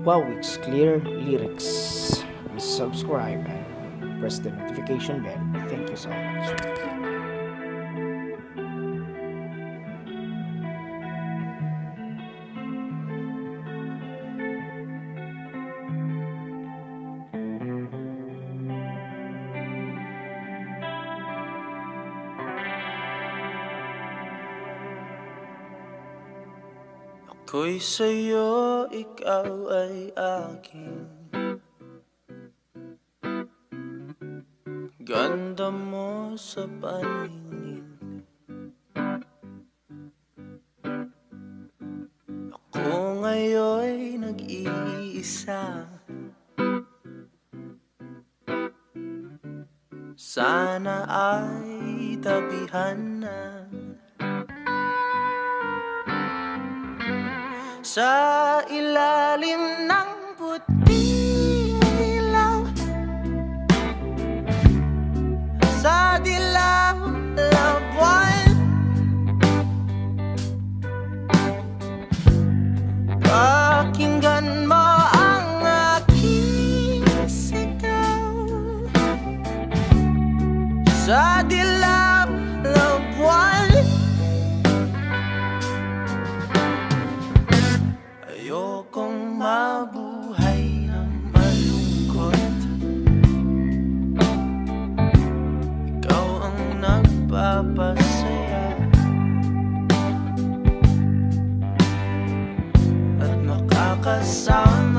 Wowix Clear Lyrics. Please subscribe and press the notification bell. Thank you so much. Ako'y sa'yo, ikaw ay akin. Ganda mo sa paningin. Ako ngayon'y nag-iisa. Sana ay tabihan na. Sa ilalim ng puting ilaw, sa dilaw na buwan, pakinggan mo ang aking sigaw. Sa dilaw na buwan, ayokong mabuhay ng malungkot. Ikaw ang nagpapasaya at makakasama